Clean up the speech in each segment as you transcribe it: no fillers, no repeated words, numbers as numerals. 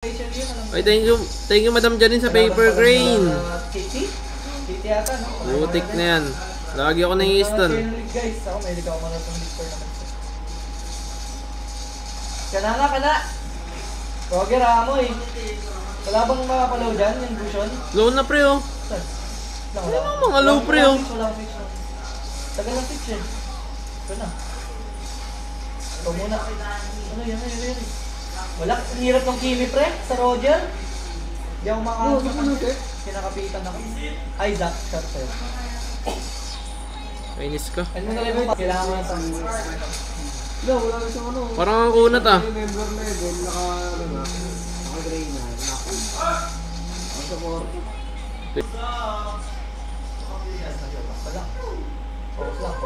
Ay, thank you Madam Janine sa paper crane. Kitty yata, no? Butik na yan. Lagi ako ng Easton. Guys, ako may ligaw mo na itong liquor naman siya. Kana. Roger, amoy. Wala bang makapalaw dyan, yung cushion? Low na pre oh. Wala mga low pre oh. Wala fix. Tagal ng fix eh. Ito na. Ito muna. Ano yan? Wala, ang hirap ng kimi pre sa Roger. Hindi ako makakasok. Kinakapitan ako. Ay, Zach, shot sa'yo. Kainis ka. Ano mo nalibig? Kailangan mo na sa No, wala na siyang ano. Parang ang kunat ah. Member level, naka-gray na. Ang support. Pause lang.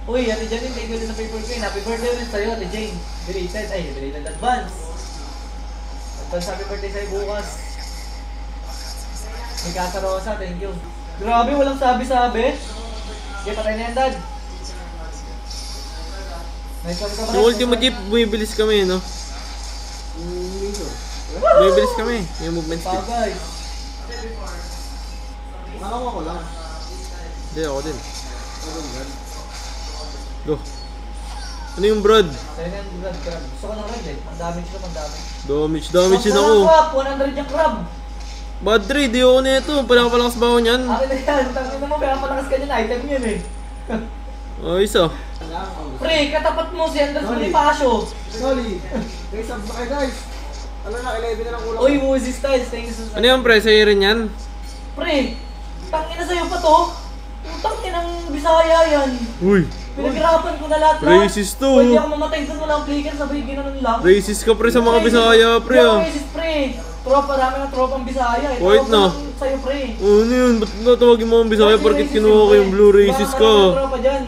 Uy, Ate Janine, thank you ulit sa paper crane. Happy birthday ulit sa'yo, Ate Jane. Belated advance. Advance happy birthday sa'yo bukas. May Casa Rosa, thank you. Grabe, walang sabi-sabi. Okay, patay na yan, Dad. Nice one ka ba? Yung ultimo jeep, bumibilis kami no? Bumibilis kami. Yung movement speed. Bagay. Nakakuha ko lang. Hindi, ako din. Go. Ano yung broad? Sa'yo na yung Brad Crab. Gusto ko ng red eh. Ang damage na, ang damage. Damage din ako. 100 yung crab. Bad 3, di ako na ito. Palakas ba ako niyan? Akin na yan. Tangin naman, kaya palakas ka dyan. Item yun eh. Ayos ah. Pre, katapat mo si Andres Bonifacio. Sorry. Guys, sub na kayo guys. Ano na, 11 na lang kulang. Uy, Woozy Styles. Thank you so Ano yung pre? Sa'yo rin yan? Pre, tangin na sa'yo pa to. Tangin ng Bisaya yan. Uy. Pinaghirapan ko na lahat. Racist to. Pwede ako mamatay doon, walang flicker, sabay ginanon lang. Racist ka pre sa mga Bisaya pre ah. Racist pre. Tropa, dami ng tropang Bisaya. Wait na. Sa'yo pre. Ano yun? Ba't natawagin mo ang Bisaya? Porkit kinuha ko yung blue racist ka. Tropa dyan.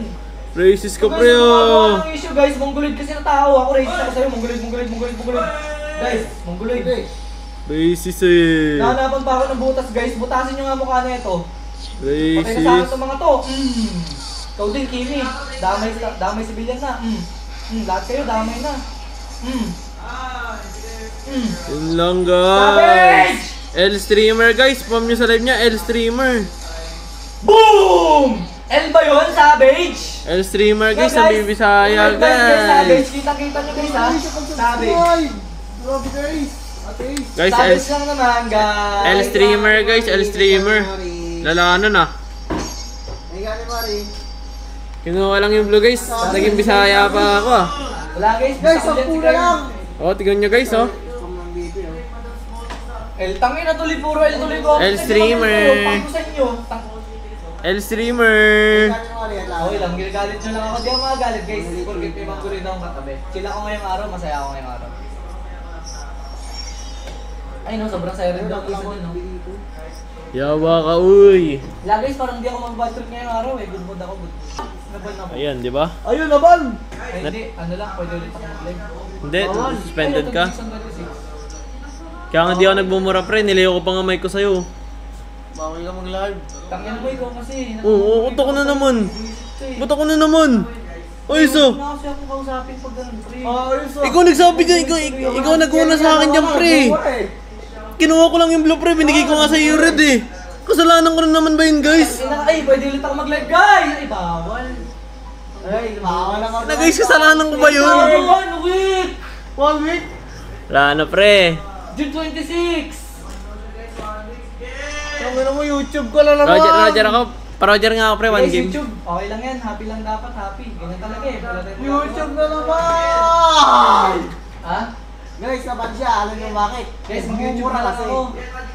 Racist ka pre Guys, ah. ang issue guys, mongoloid kasi na tao. Ako racist ako sa'yo, mongoloid. Guys, mongoloid. Racist eh. Nahanapan pa ako ng butas guys, butasin nyo nga mukha na ito. Patay na sa akin Racist. itong mga to. Ikaw din, Kimi. Damay sibilyan na. Lahat kayo, damay na. Yun lang guys. L-streamer guys. Spam nyo sa live niya. L-streamer. Boom! L ba yun? Savage? L-streamer guys. Sa Bisaya guys. Savage, kita-kita nyo guys ha. Savage. Grabe guys. Ate. Guys, Savage lang naman guys. L-streamer guys. L-streamer. Lalano na. Ay, gani Mari. Kinuha lang yung blue guys. Naging Bisaya pa ako ah. Wala guys, Guys, basta ang ulit si pula Carl. lang. Oh, tignan nyo guys oh. Spam ng baby oh. L, tangin na tuloy, puro L tuloy ko. L-streamer. Pangko sa inyo. L-streamer. Gani Mari, at lang. Okay lang, gilagalit nyo lang ako. Di ako magalit guys. Porque may mga gulit akong katabi. Chill ako ngayong araw, masaya ako ngayong araw. Ay no, sobrang saya rin daw isa din no. Yawa ka uy. La guys, parang di ako mag-bad trip ngayong araw eh. Good mood ako, good mood. Nabal na ako. Ayan, di ba? Ayun naman! Ay, hindi, ano lang, pwede ulit ako mag-live. Hindi, suspended Ay, ka. natag-season 26. Kaya nga di ako nagmumura pre, nilayo ko pa nga mic ko sa'yo. Bawal ka mag-live. Tangin mo ikaw kasi. Oo, uto ko na naman. Ba't ako na naman? Ay, so. Hindi na kasi ako kausapin pag ganun, pre. Ayun so. Ikaw nagsabi dyan, ikaw naguna sa akin dyan pre. Kinuha ko lang yung blue pre, binigay ko nga sa iyo red eh. Kasalanan ko rin naman ba yun guys? Ay, pwede ulit ako mag-live guys! Ay, bawal. Ay, Bawal lang ako. Na guys, kasalanan ko ba yun? Ay, 1 week! 1 week? Wala na pre. June 26! Tangin mo YouTube ko na naman. Roger ako. Pa-Roger nga ako pre, one Guys, game. YouTube, okay lang yan. Happy lang dapat, happy. Ganyan talaga eh. Wala tayong YouTube na naman! Ha? Guys, naman siya. Alam niyo bakit? Guys, mag-YouTube na lang ako.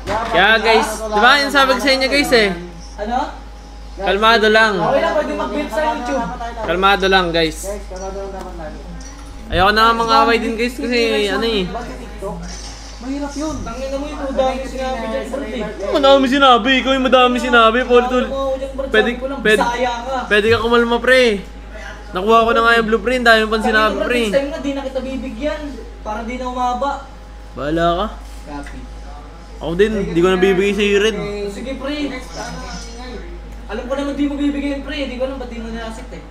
Kaya guys, di ba yung sabi ko sa inyo guys eh. Ano? Kalmado lang. Okay lang, pwede mag-build sa YouTube. Kalmado lang guys. Guys, kalmado lang dapat tayo. Ayoko na nga mga-away din guys kasi ano eh. Bakit TikTok? Mahirap yun. Tangin na mo yung dami sinabi dyan, birthday. Madami sinabi, ikaw yung madami sinabi. Paulit-ulit. Pwede- pwede- Bisaya ka. Pwede ka kumalma pre. Nakuha ko na nga yung blueprint, dami pang sinabi pre. Next time na, di na kita bibigyan. Parang di na umaba. Bahala ka. Copy. Ako din, di ko nabibigay sa red. Sige pre. Alam ko naman di mo bibigyan pre. Di ko alam ba't di mo nasit eh.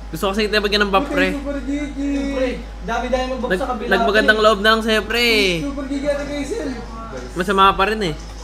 Gusto ko kasi kita bagyan ng buff, pre. Super Gigi. Pre, dami-dami magbab sa kabila. Nagmagandang loob na lang sa'yo, pre. Super Gigi at Hazel. Masama pa rin eh.